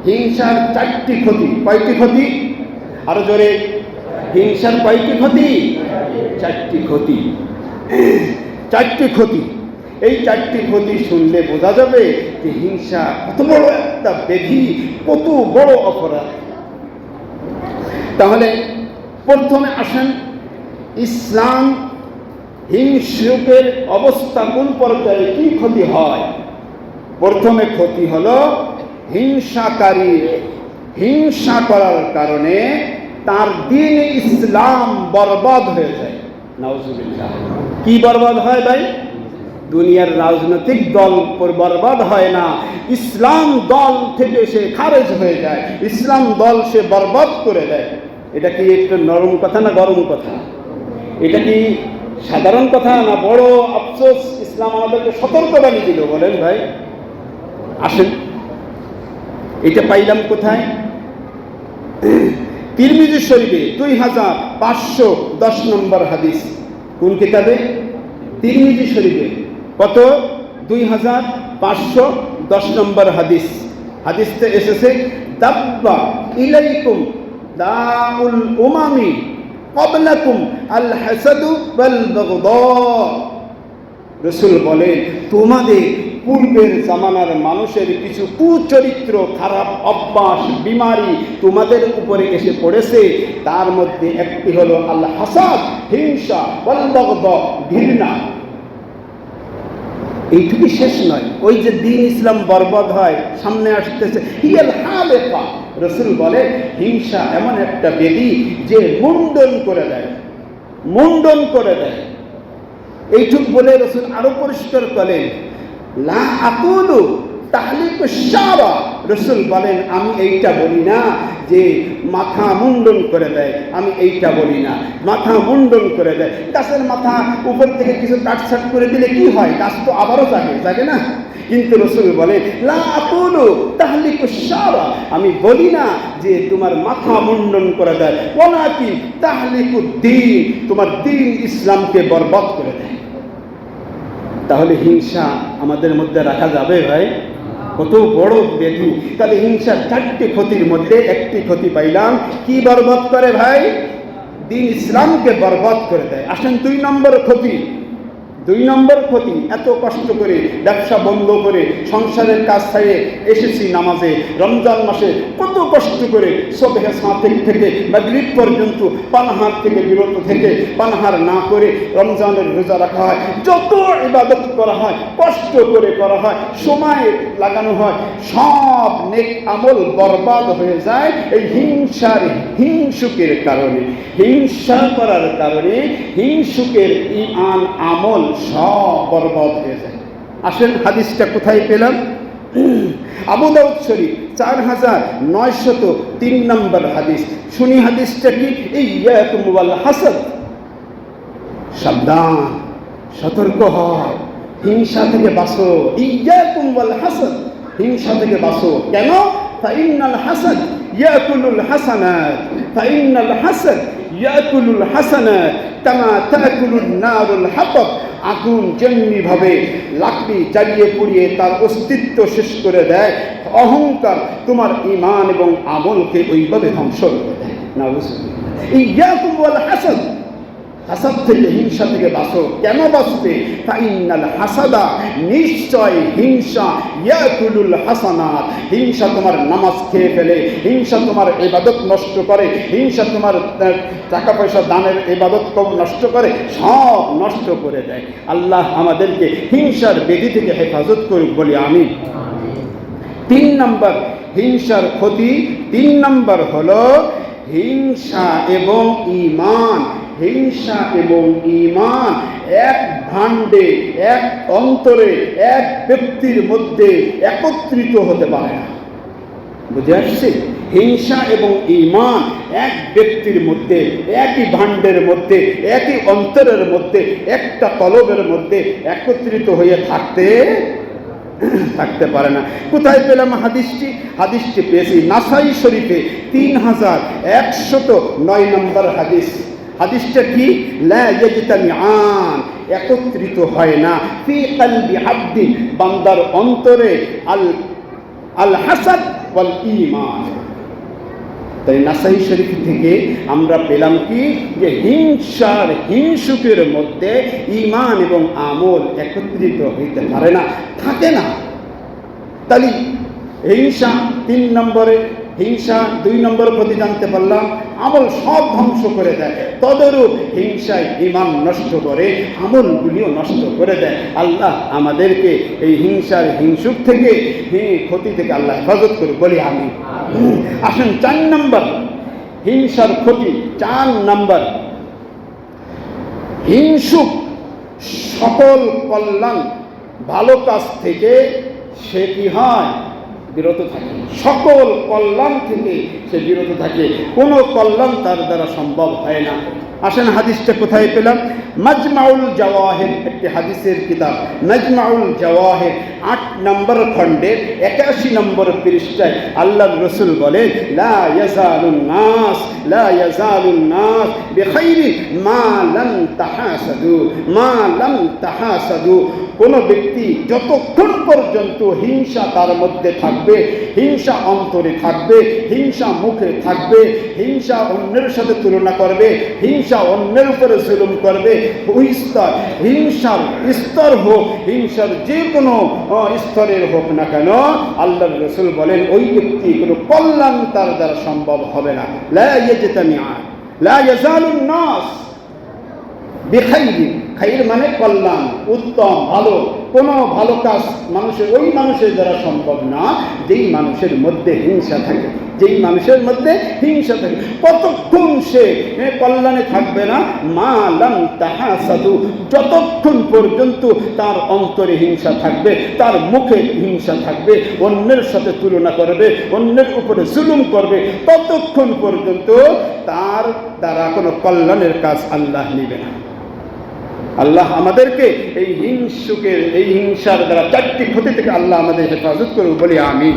হিংসার চারটি ক্ষতি। কয়টি ক্ষতি? আরো জোরে। হিংসার কয়টি ক্ষতি? চারটি ক্ষতি। চারটি ক্ষতি। এই চারটি ক্ষতি শুনলে বোঝা যাবে যে হিংসা কত বড় একটা ব্যাধি, কত বড় অপরাধ। তাহলে প্রথমে আসেন, ইসলাম হিংসুকের অবস্থা কোন পর্যায়ে কি ক্ষতি হয়। প্রথমে ক্ষতি হলো হিংসাকারী হিংসা করার কারণে তার দ্বীন ইসলাম বরবাদ হয়ে যায়। নাউজুবিল্লাহ। কি বরবাদ হয় ভাই? দুনিয়ার রাজনৈতিক দল বরবাদ হয় না, ইসলাম দল থেকে সে খারেজ হয়ে যায়, ইসলাম দল সে বরবাদ করে দেয়। এটা কি একটু নরম কথা না গরম কথা? এটা কি সাধারণ কথা না বড় আফসোস? ইসলাম আমাদেরকে সতর্কবাণী দিল। বলেন ভাই, আসেন, এটা পাইলাম কোথায়? তিরমিজি শরীফে 2510 নম্বর হাদিস। কোন কিতাবে? তিরমিজি শরীফে। কত? 2510 নম্বর হাদিস। হাদিসে এসেছে, দাব্বা ইলাইকুম দাউল উমামি ক্বাবলাকুম আল হাসাদু ওয়াল বাগদা। রাসূল বলেন, তোমাদের পূর্বের জামানার মানুষের কিছু কুচরিত্র, খারাপ অভ্যাস, বিমারি তোমাদের উপরে এসে পড়েছে। তার মধ্যে একটি হলো আল হাসাদ, হিংসা, ওয়াল বাগদা, ঘৃণা। এইটুকু শেষ নয়, ওই যে দ্বীন ইসলাম বরবাদ হয়, সামনে আসতেছে হিয়াল হালেকা। রাসূল বলে, হিংসা এমন একটা ব্যাধি যে মুন্ডন করে দেয়, মুন্ডন করে দেয়। এইটুক বলে রাসূল আরো পরিষ্কার করেন, লা আকুলু তাহলিকু শারা। রাসূল বলেন, আমি এইটা বলি না যে মাথা মুন্ডন করে দেয়, আমি এইটা বলি না। মাথা মুন্ডন করে দেয়, গাছের মাথা উপর থেকে কিছু কাটছাট করে দিলে কি হয়? গাছ তো আবারও জাগে না? কিন্তু রাসূল বলেন, লা আকুলু তাহলিকু শারা, আমি বলি না যে তোমার মাথা মুন্ডন করে দেয়, ওয়ালাকিন তাহলিকু দ্বীন, তোমার দ্বীন ইসলামকে বরবাদ করে দেয়। তাহলে হিংসা আমাদের মধ্যে রাখা যাবে ভাই? কত বড় ব্যাধি। তাহলে হিংসার চারটি ক্ষতির মধ্যে একটি ক্ষতি পাইলাম, কি বরবাদ করে ভাই? দ্বীন ইসলামকে বরবাদ করে দেয়। আসেন 2 নম্বর ক্ষতি। 2 নম্বর ক্ষতি, এত কষ্ট করে ব্যবসা বন্ধ করে সংসারের কাজ ছেড়ে এসেছি নামাজে, রমজান মাসে কত কষ্ট করে সুবহে সাদেক থেকে মাগরিব পর্যন্ত পানাহার থেকে বিরত থেকে, পানাহার না করে রমজানের রোজা রাখা হয়, যত ইবাদত করা হয় কষ্ট করে করা হয়, সময় লাগানো হয়, সব নেক আমল বরবাদ হয়ে যায় এই হিংসুকের কারণে। হিংসা করার কারণে হিংসুকের ঈমান আমল সব বরবাদ হয়ে যায়। আসেন, হাদিসটা কোথায় পেলাম? আবু দাউদ শরীফ 4903 নম্বর হাদিস। শুনি হাদিসটা কি? ইয়াকুম ওয়াল হাসাদ, সাবধান, সতর্ক হও, হিংসা থেকে বাঁচো। ইয়াকুম ওয়াল হাসাদ, হিংসা থেকে বাঁচো। কেন? ফাইন্নাল হাসাদ ইয়াকুলুল হাসানাত, ফাইন্নাল হাসাদ ইয়াকুলুল হাসানাত কামা তাকুলুন নারুল হাতাব। আগুন যেমনি ভাবে লাকড়ি জ্বালিয়ে পুড়িয়ে তার অস্তিত্ব শেষ করে দেয়, অহংকার তোমার ঈমান এবং আমলকে ওইভাবে ধ্বংস করে দেয়। নাউজুবিল্লাহ। ইয়াকুম ওয়াল হাসাদ, হাসাদ থেকে, হিংসা থেকে বাঁচো। কেন বাঁচবে? ফাইন্নাল হাসাদা, নিশ্চয় হিংসা, ইয়াকুলুল হাসানাত, হিংসা তোমার নামাজ খেয়ে ফেলে, হিংসা তোমার ইবাদত নষ্ট করে, হিংসা তোমার টাকা পয়সা দানের ইবাদত নষ্ট করে, সব নষ্ট করে দেয়। আল্লাহ আমাদেরকে হিংসার বেদি থেকে হেফাজত করুক, বলি আমিন। 3 নম্বর হিংসার ক্ষতি। 3 নম্বর হলো হিংসা এবং ঈমান। হিংসা এবং ঈমান এক ভাণ্ডে, এক অন্তরে, এক ব্যক্তির মধ্যে একত্রিত হতে পারে না। বুঝে আসছে? হিংসা এবং ঈমান এক ব্যক্তির মধ্যে, একই ভাণ্ডের মধ্যে, একই অন্তরের মধ্যে, একটা কলবের মধ্যে একত্রিত হয়ে থাকতে পারে না। কোথায় পেলাম হাদিসটি? হাদিসটি পেয়েছি নাসাই শরীফে 3109 নম্বর হাদিস। হাদিসটা কি? লা ইয়াজতামিআন, একত্রিত হয় না, ফি কলবি আবদি, বান্দার অন্তরে, আল হাসাদ ওয়াল ঈমান। তাই নাসাই শরীফ থেকে আমরা পেলাম কি, যে হিংসার হিংসুকের মধ্যে ঈমান এবং আমল একত্রিত হইতে পারে না, থাকে না। তাহলে হিংসা 3 নম্বরে, হিংসা 2 নম্বর প্রতি জানতে পারলাম আমল সব ধ্বংস করে দেয়। তদরূপ হিংসায় ঈমান নষ্ট করে, আমলগুলিও নষ্ট করে দেয়। আল্লাহ আমাদেরকে এই হিংসার হিংসুক থেকে, ক্ষতি থেকে আল্লাহ হেফাজত করে, বলি আমি। আসেন 4 নম্বর হিংসার ক্ষতি। 4 নম্বর, হিংসুক সকল কল্যাণ ভালো কাজ থেকে সে কি হয়, বিরত থাকে। সকল কল্যাণ থেকে সে বিরত থাকে, কোনো কল্যাণ তার দ্বারা সম্ভব হয় না। আসেন হাদিসটা কোথায় পেলাম, মাজমাউল জাওয়াহির, একটি হাদিসের কিতাব মাজমাউল জাওয়াহির 8 নম্বর খণ্ডের 81 নম্বর পৃষ্ঠায় আল্লাহর রাসূল বলেন, লা ইয়াজালুন নাস, লা ইয়াজালুন নাস বিখাইরি মা লাম তাহাসাদু, মা লাম তাহাসাদু। কোন ব্যক্তি যতক্ষণ পর্যন্ত হিংসা তার মধ্যে থাকবে, হিংসা অন্তরে থাকবে, হিংসা মুখে থাকবে, হিংসা অন্যের সাথে তুলনা করবে, হিংসা অন্যের উপরে জুলুম করবে, ওই স্তর, হিংসার স্তর হোক, হিংসার যে কোনো স্তরের হোক না কেন, আল্লাহর রাসূল বলেন ওই ব্যক্তি কোনো কল্যাণ তার দ্বারা সম্ভব হবে না। লা ইয়াজতামিআন, লা ইয়াজালুন নাস বিখাইরিন, খাইর মানে কল্যাণ, উত্তম, ভালো। কোনো ভালো কাজ ওই মানুষের দ্বারা সম্ভব না যেই মানুষের মধ্যে হিংসা থাকে, যেই মানুষের মধ্যে হিংসা থাকে। কতক্ষণ সে কল্যাণে থাকবে না, মা লাম তাহাসাদু, যতক্ষণ পর্যন্ত তার অন্তরে হিংসা থাকবে, তার মুখে হিংসা থাকবে, অন্যের সাথে তুলনা করবে, অন্যের উপরে জুলুম করবে, ততক্ষণ পর্যন্ত তার দ্বারা কোনো কল্যাণের কাজ আল্লাহ নেবে না। আল্লাহ আমাদেরকে এই হিংসার দ্বারা 4টি ক্ষতি থেকে আল্লাহ আমাদের হেফাজত করুন, বলি আমিন।